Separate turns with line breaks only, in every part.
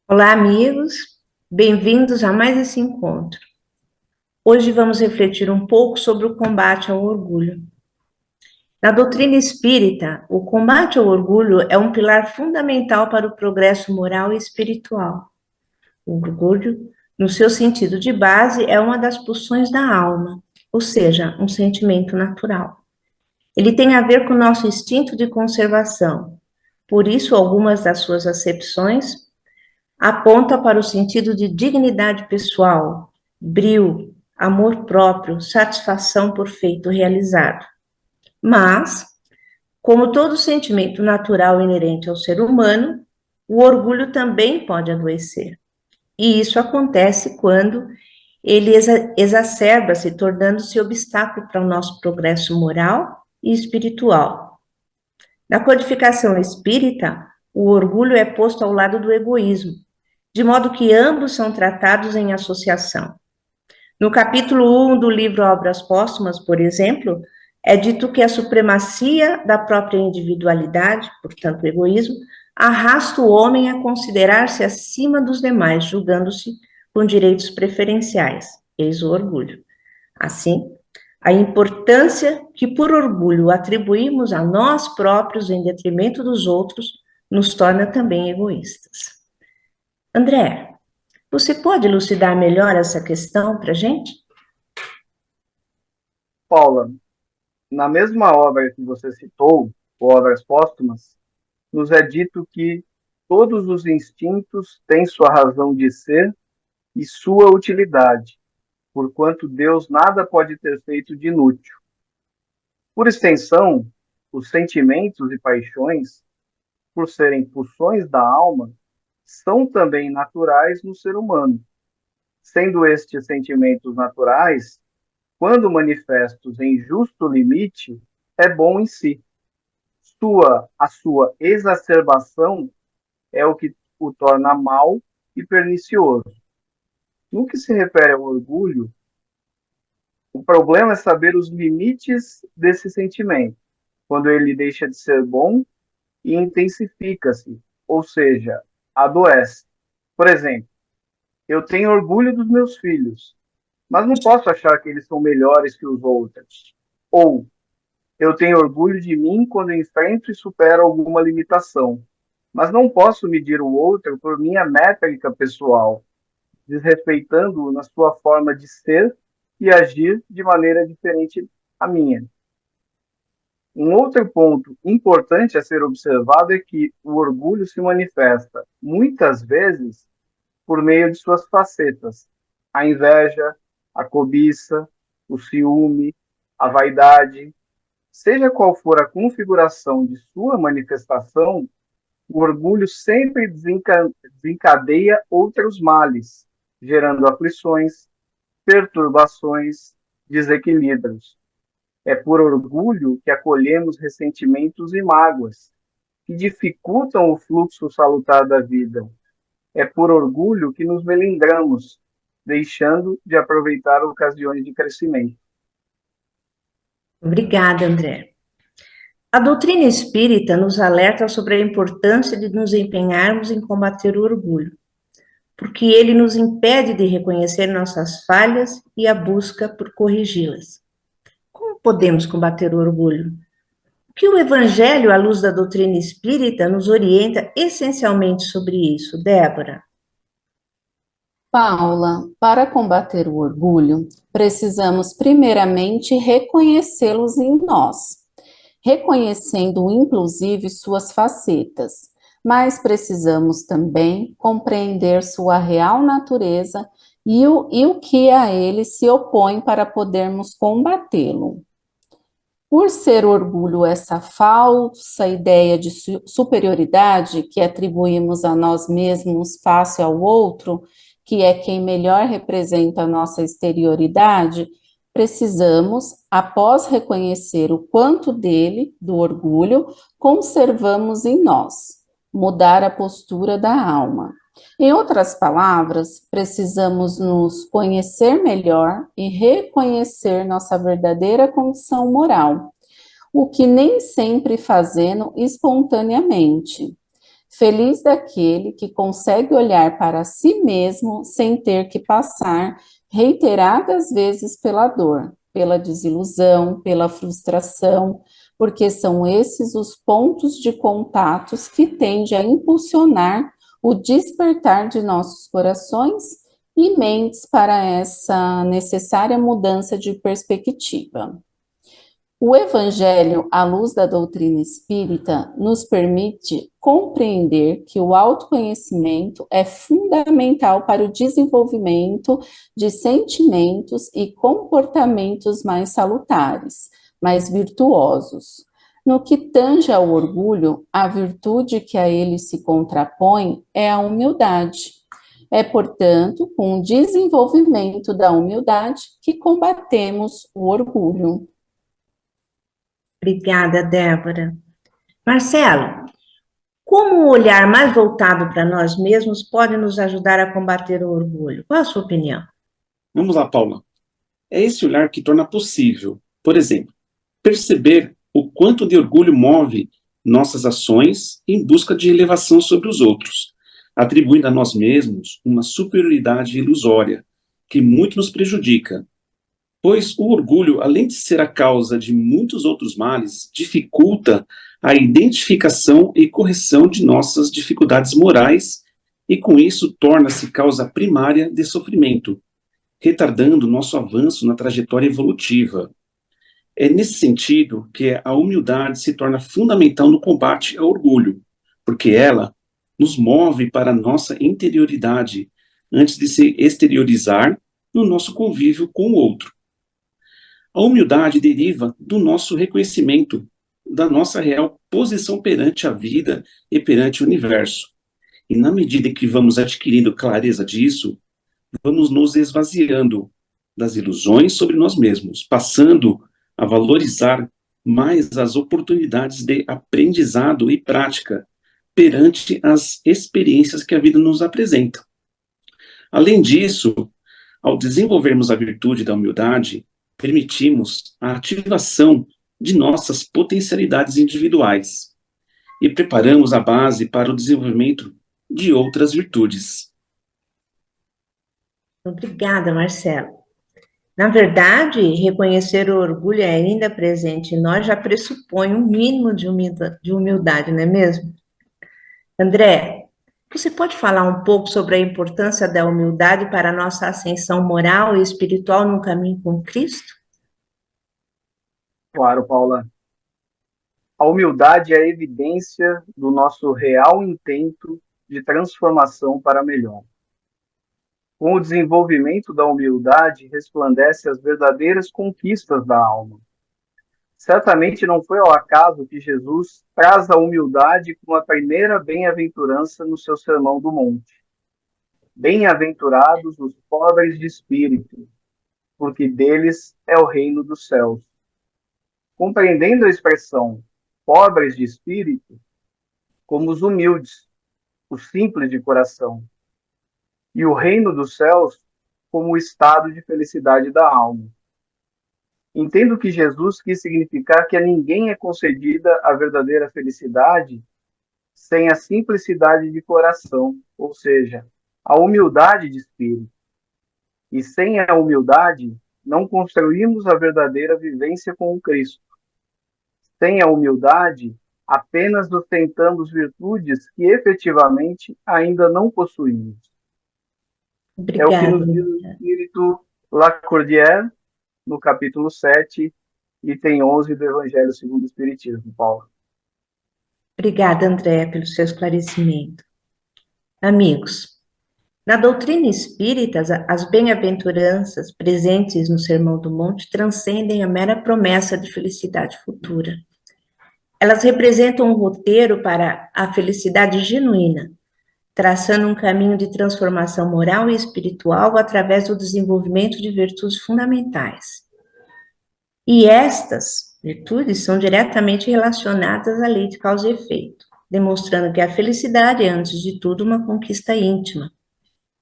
Olá, amigos, bem-vindos a mais esse encontro. Hoje vamos refletir um pouco sobre o combate ao orgulho. Na doutrina espírita, o combate ao orgulho é um pilar fundamental para o progresso moral e espiritual. O orgulho, no seu sentido de base, é uma das pulsões da alma, ou seja, um sentimento natural. Ele tem a ver com o nosso instinto de conservação. Por isso, algumas das suas acepções aponta para o sentido de dignidade pessoal, brio, amor próprio, satisfação por feito realizado. Mas, como todo sentimento natural inerente ao ser humano, o orgulho também pode adoecer. E isso acontece quando ele exacerba-se, tornando-se obstáculo para o nosso progresso moral e espiritual. Na codificação espírita, o orgulho é posto ao lado do egoísmo, de modo que ambos são tratados em associação. No capítulo 1 do livro Obras Póstumas, por exemplo, é dito que a supremacia da própria individualidade, portanto, o egoísmo, arrasta o homem a considerar-se acima dos demais, julgando-se com direitos preferenciais, eis o orgulho. Assim, a importância que por orgulho atribuímos a nós próprios em detrimento dos outros nos torna também egoístas. André, você pode elucidar melhor essa questão para a gente?
Paula, na mesma obra que você citou, Obras Póstumas, nos é dito que todos os instintos têm sua razão de ser e sua utilidade, porquanto Deus nada pode ter feito de inútil. Por extensão, os sentimentos e paixões, por serem pulsões da alma, são também naturais no ser humano, sendo estes sentimentos naturais, quando manifestos em justo limite, é bom em si. A sua exacerbação é o que o torna mal e pernicioso. No que se refere ao orgulho, o problema é saber os limites desse sentimento, quando ele deixa de ser bom e intensifica-se, ou seja, adoece. Por exemplo, eu tenho orgulho dos meus filhos, mas não posso achar que eles são melhores que os outros. Ou eu tenho orgulho de mim quando enfrento e supero alguma limitação, mas não posso medir o outro por minha métrica pessoal, desrespeitando-o na sua forma de ser e agir de maneira diferente à minha. Um outro ponto importante a ser observado é que o orgulho se manifesta, muitas vezes, por meio de suas facetas: a inveja, a cobiça, o ciúme, a vaidade. Seja qual for a configuração de sua manifestação, o orgulho sempre desencadeia outros males, gerando aflições, perturbações, desequilíbrios. É por orgulho que acolhemos ressentimentos e mágoas, que dificultam o fluxo salutar da vida. É por orgulho que nos melindramos, deixando de aproveitar ocasiões de crescimento.
Obrigada, André. A doutrina espírita nos alerta sobre a importância de nos empenharmos em combater o orgulho, porque ele nos impede de reconhecer nossas falhas e a busca por corrigi-las. Como podemos combater o orgulho? O que o Evangelho, à luz da doutrina espírita, nos orienta essencialmente sobre isso, Débora?
Paula, para combater o orgulho, precisamos primeiramente reconhecê-los em nós, reconhecendo inclusive suas facetas, mas precisamos também compreender sua real natureza e o que a ele se opõe para podermos combatê-lo. Por ser orgulho essa falsa ideia de superioridade que atribuímos a nós mesmos face ao outro, que é quem melhor representa a nossa exterioridade, precisamos, após reconhecer o quanto dele, do orgulho, conservamos em nós, mudar a postura da alma. Em outras palavras, precisamos nos conhecer melhor e reconhecer nossa verdadeira condição moral, o que nem sempre fazemos espontaneamente. Feliz daquele que consegue olhar para si mesmo sem ter que passar reiteradas vezes pela dor, pela desilusão, pela frustração, porque são esses os pontos de contatos que tendem a impulsionar o despertar de nossos corações e mentes para essa necessária mudança de perspectiva. O Evangelho, à luz da doutrina espírita, nos permite compreender que o autoconhecimento é fundamental para o desenvolvimento de sentimentos e comportamentos mais salutares, mais virtuosos. No que tange ao orgulho, a virtude que a ele se contrapõe é a humildade. É, portanto, com o desenvolvimento da humildade que combatemos o orgulho.
Obrigada, Débora. Marcelo, como o olhar mais voltado para nós mesmos pode nos ajudar a combater o orgulho? Qual a sua opinião?
Vamos lá, Paula. É esse olhar que torna possível, por exemplo, perceber o quanto de orgulho move nossas ações em busca de elevação sobre os outros, atribuindo a nós mesmos uma superioridade ilusória, que muito nos prejudica. Pois o orgulho, além de ser a causa de muitos outros males, dificulta a identificação e correção de nossas dificuldades morais e, com isso, torna-se causa primária de sofrimento, retardando nosso avanço na trajetória evolutiva. É nesse sentido que a humildade se torna fundamental no combate ao orgulho, porque ela nos move para a nossa interioridade antes de se exteriorizar no nosso convívio com o outro. A humildade deriva do nosso reconhecimento da nossa real posição perante a vida e perante o universo. E na medida que vamos adquirindo clareza disso, vamos nos esvaziando das ilusões sobre nós mesmos, passando a valorizar mais as oportunidades de aprendizado e prática perante as experiências que a vida nos apresenta. Além disso, ao desenvolvermos a virtude da humildade, permitimos a ativação de nossas potencialidades individuais e preparamos a base para o desenvolvimento de outras virtudes.
Obrigada, Marcelo. Na verdade, reconhecer o orgulho ainda presente em nós já pressupõe um mínimo de humildade, não é mesmo? André, você pode falar um pouco sobre a importância da humildade para a nossa ascensão moral e espiritual no caminho com Cristo?
Claro, Paula. A humildade é a evidência do nosso real intento de transformação para melhor. Com o desenvolvimento da humildade, resplandecem as verdadeiras conquistas da alma. Certamente não foi ao acaso que Jesus traz a humildade como a primeira bem-aventurança no seu Sermão do Monte. Bem-aventurados os pobres de espírito, porque deles é o reino dos céus. Compreendendo a expressão pobres de espírito como os humildes, os simples de coração, e o reino dos céus como o estado de felicidade da alma. Entendo que Jesus quis significar que a ninguém é concedida a verdadeira felicidade sem a simplicidade de coração, ou seja, a humildade de espírito. E sem a humildade, não construímos a verdadeira vivência com o Cristo. Sem a humildade, apenas ostentamos virtudes que efetivamente ainda não possuímos.
Obrigada.
É o que nos diz o Espírito Lacordaire, no capítulo 7, item 11 do Evangelho segundo o Espiritismo, Paulo.
Obrigada, André, pelo seu esclarecimento. Amigos, na doutrina espírita, as bem-aventuranças presentes no Sermão do Monte transcendem a mera promessa de felicidade futura. Elas representam um roteiro para a felicidade genuína, traçando um caminho de transformação moral e espiritual através do desenvolvimento de virtudes fundamentais. E estas virtudes são diretamente relacionadas à lei de causa e efeito, demonstrando que a felicidade é, antes de tudo, uma conquista íntima,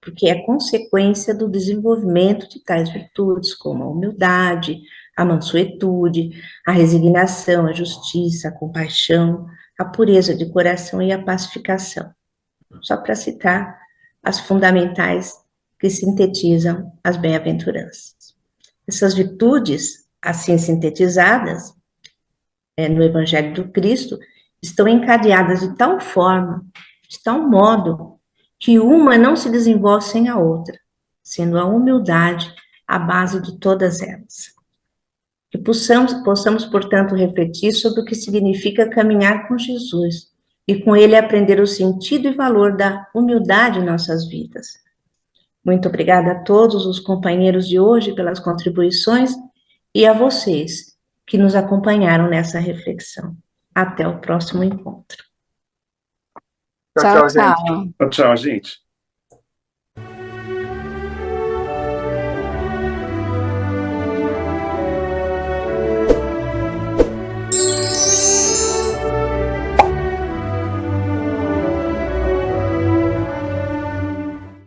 porque é consequência do desenvolvimento de tais virtudes, como a humildade, a mansuetude, a resignação, a justiça, a compaixão, a pureza de coração e a pacificação. Só para citar as fundamentais que sintetizam as bem-aventuranças. Essas virtudes, assim sintetizadas, no Evangelho do Cristo, estão encadeadas de tal forma, de tal modo, que uma não se desenvolve sem a outra, sendo a humildade a base de todas elas. Que possamos, portanto, refletir sobre o que significa caminhar com Jesus e com ele aprender o sentido e valor da humildade em nossas vidas. Muito obrigada a todos os companheiros de hoje pelas contribuições e a vocês que nos acompanharam nessa reflexão. Até o próximo encontro.
Tchau, tchau, gente.
Tchau.
Tchau, gente.